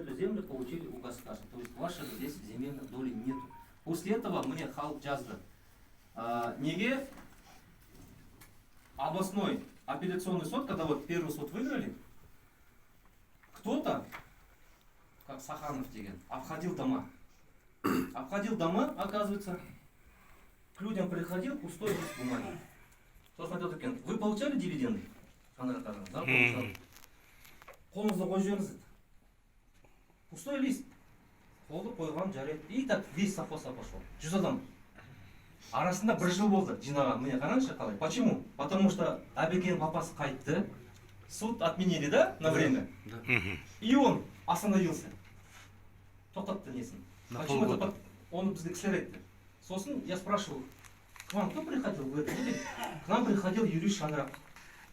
эту землю получили у государства. То есть вашей здесь земельной доли нету. После этого мне халық жазды. Неге областной апелляционный суд, когда вот первый суд выиграли, кто-то, как Саханов деген, обходил дома. Обходил дома, оказывается, к людям приходил, пустой лист бумаги. Вы получали дивиденды? Да, получал. Қолыңызды қойып жіберіңіз деді. Пустой лист. Қолды қойған жарайды. И так весь совхоз пошел. 100 адам. Арасында 1 жыл болды жинаған. Міне қараңызшы қалай. Почему? Потому что Абекенов папасы қайтты. Суд отменили, да, на время? И он остановился. Тоқтатты несін. Почему это? Он бізге кісілер айтты. Сосын я спрашивал, к вам кто приходил? Вы это видели? К нам приходил Юрий Шанрак.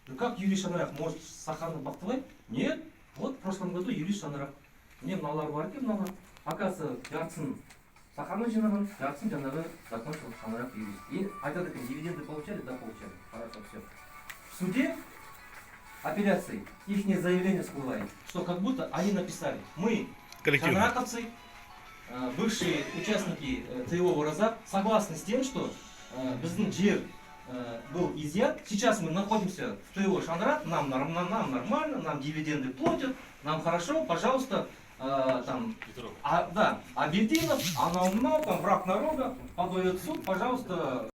Ну как Юрий Шанрак? Может, Сахаров Бақтыбай? Нет. Вот в прошлом году Юрий Шанрак. Мне мыналар бар екен, мыналар. Оказывается, жартысын Сахаров жинаған, жартысын жаңағы закончил Шанрак юрист. И айтады екен, дивиденды получали? Да, получали. Хорошо, все. В суде апелляции их заявление всплывает, что как будто они написали: мы, шанраковцы, бывшие участники ТО «Разак», согласны с тем, что біздің жер был изъят. Сейчас мы находимся в ТО «Шанрак», нам нормально, нам дивиденды платят, нам хорошо, пожалуйста, там, да, Абельдинов, там, враг народа, подает в суд, пожалуйста.